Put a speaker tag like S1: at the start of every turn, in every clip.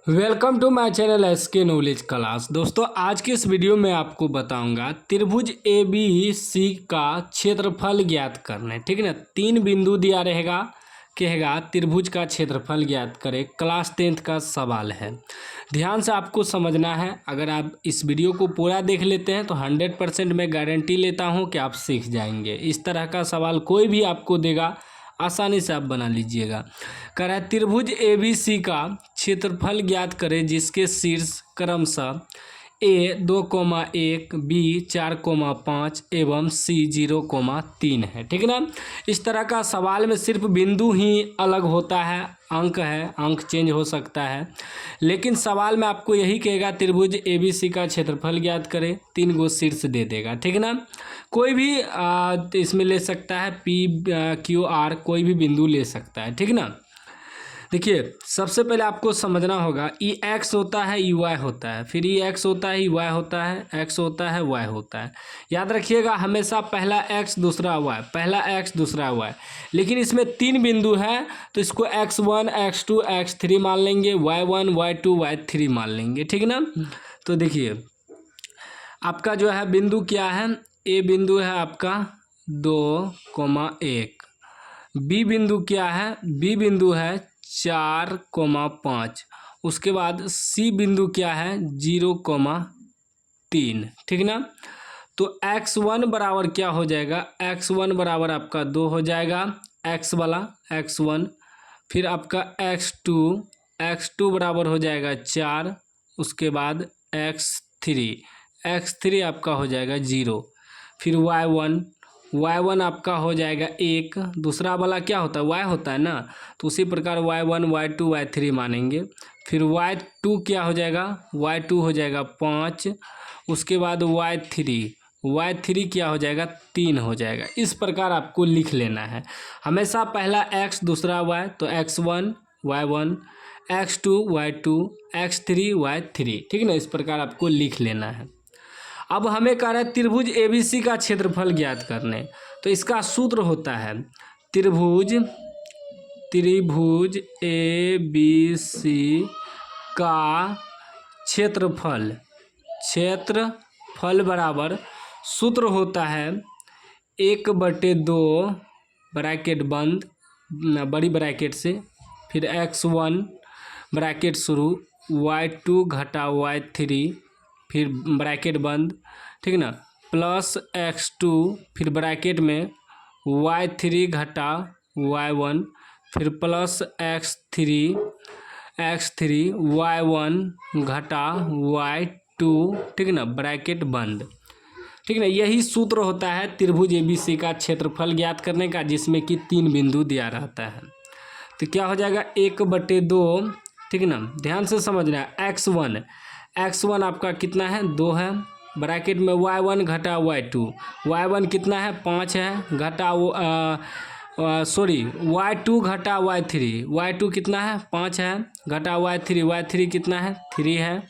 S1: Welcome to my channel SK knowledge class. दोस्तों, आज के इस वीडियो में आपको बताऊंगा त्रिभुज ए बी सी का क्षेत्रफल ज्ञात करना है। ठीक है ना, 3 बिंदु दिया रहेगा, कहेगा त्रिभुज का क्षेत्रफल ज्ञात करें। क्लास 10th का सवाल है, ध्यान से आपको समझना है। अगर आप इस वीडियो को पूरा देख लेते हैं तो 100% मैं गारंटी लेता हूं कि आप सीख जाएंगे। इस तरह का सवाल कोई भी आपको देगा, आसानी से आप बना लीजिएगा। कह रहा है त्रिभुज एबीसी का क्षेत्रफल ज्ञात करें जिसके शीर्ष क्रमशः ए 2,1 बी 4,5 एवं सी 0,3 है। ठीक है ना, इस तरह का सवाल में सिर्फ बिंदु ही अलग होता है, अंक है, अंक चेंज हो सकता है, लेकिन सवाल में आपको यही कहेगा त्रिभुज एबीसी का क्षेत्रफल ज्ञात करें, 3 गो शीर्ष दे देगा। ठीक है ना, कोई भी इसमें ले सकता है, पी क्यू आर कोई भी बिंदु ले सकता है। ठीक है ना, देखिए सबसे पहले आपको समझना होगा ई एक्स होता है, ई वाई होता है, फिर ई एक्स होता है, ई वाई होता है, एक्स होता है, वाई होता है। याद रखिएगा हमेशा पहला एक्स दूसरा वाई, पहला एक्स दूसरा वाई। लेकिन इसमें 3 बिंदु है तो इसको x1 x2 x3 मान लेंगे, y1 y2 y3 मान लेंगे। ठीक है ना, तो देखिए आपका जो है बिंदु क्या है, ए बिंदु है आपका 2,1, बी बिंदु क्या है, बी बिंदु है 4,5, उसके बाद सी बिंदु क्या है 0,3। ठीक ना, तो x1 बराबर क्या हो जाएगा, x1 बराबर आपका 2 हो जाएगा, x वाला x1, फिर आपका x2 बराबर हो जाएगा 4, उसके बाद x3 आपका हो जाएगा 0, फिर y1 आपका हो जाएगा 1, दूसरा वाला क्या होता है y होता है ना, तो उसी प्रकार y1 y2 y3 मानेंगे। फिर y2 क्या हो जाएगा, y2 हो जाएगा 5, उसके बाद y3 क्या हो जाएगा 3 हो जाएगा। इस प्रकार आपको लिख लेना है, हमेशा पहला x दूसरा y, तो x1 y1 x2 y2 x3 y3। ठीक है ना, इस प्रकार आपको लिख लेना है। अब हमें कह रहा है त्रिभुज एबीसी का क्षेत्रफल ज्ञात करने, तो इसका सूत्र होता है त्रिभुज एबीसी का क्षेत्रफल बराबर सूत्र होता है 1/2 ब्रैकेट बंद, बड़ी ब्रैकेट से, फिर x1 ब्रैकेट शुरू, y2 घटा y3, फिर ब्रैकेट बंद, ठीक है ना, प्लस x2, फिर ब्रैकेट में y3 घटा y1, फिर प्लस x3 y1 घटा y2, ठीक है ना, ब्रैकेट बंद। ठीक है ना, यही सूत्र होता है त्रिभुज एबीसी का क्षेत्रफल ज्ञात करने का, जिसमें कि 3 बिंदु दिया रहता है। तो क्या हो जाएगा 1/2, ठीक है ना, ध्यान से समझना है। x1 आपका कितना है 2 है, ब्रैकेट में y1 घटा y1 कितना है 5 है, घटा y2 घटा y2 कितना है 5 है, घटा y3 कितना है 3 है।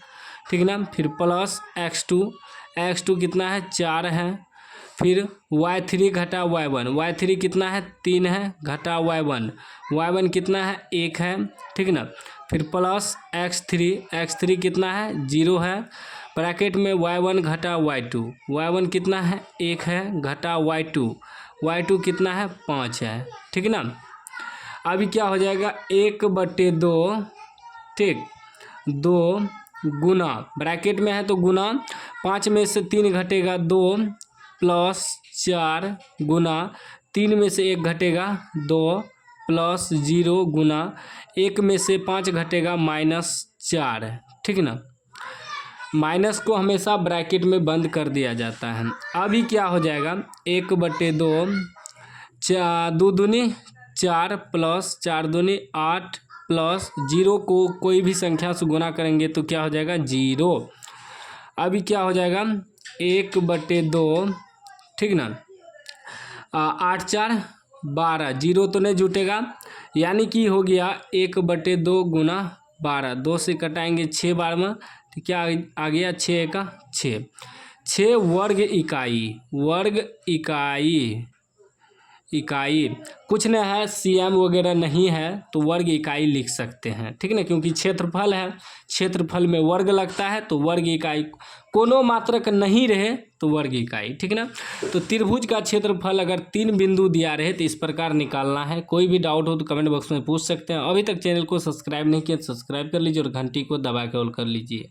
S1: ठीक ना, फिर प्लस x2 कितना है 4 है, फिर y3 घटा y1 कितना है 3 है, घटा y1 कितना है 1 है। ठीक है ना, फिर प्लस x3 कितना है 0 है, ब्रैकेट में y1 घटा y1 कितना है 1 है, घटा y2 कितना है 5 है। ठीक है ना, अभी क्या हो जाएगा 1/2, ठीक, 2 गुना, ब्रैकेट में है तो गुना, 5 में से 3 घटेगा 2, प्लस 4 गुना 3 में से 1 घटेगा 2, प्लस 0 गुना 1 में से 5 घटेगा -4। ठीक है ना, माइनस को हमेशा ब्रैकेट में बंद कर दिया जाता है। अभी क्या हो जाएगा 1/2, 2 दूनी 4, प्लस 4 दूनी 8, प्लस 0 को कोई भी संख्या से गुना करेंगे तो क्या हो जाएगा 0। अभी क्या हो जाएगा 1/2, ठीक ना, 8 4 12, 0 तो नहीं जुटेगा, यानी कि हो गया 1/2 गुना 12, 2 से कटाएंगे 6 बार में, तो क्या आ गया 6 का 6 वर्ग इकाई इकाई कुछ न है, सीएम वगैरह नहीं है तो वर्ग इकाई लिख सकते हैं, ठीक ना, क्योंकि क्षेत्रफल है, क्षेत्रफल में वर्ग लगता है तो वर्ग इकाई, कोनो मात्रक नहीं रहे तो वर्ग इकाई, ठीक ना। तो त्रिभुज का क्षेत्रफल अगर 3 बिंदु दिया रहे तो इस प्रकार निकालना है। कोई भी डाउट हो तो कमेंट बॉक्स में पूछ सकते हैं। अभी तक चैनल को सब्सक्राइब नहीं किया तो सब्सक्राइब कर लीजिए और घंटी को दबा के ऑल कर लीजिए।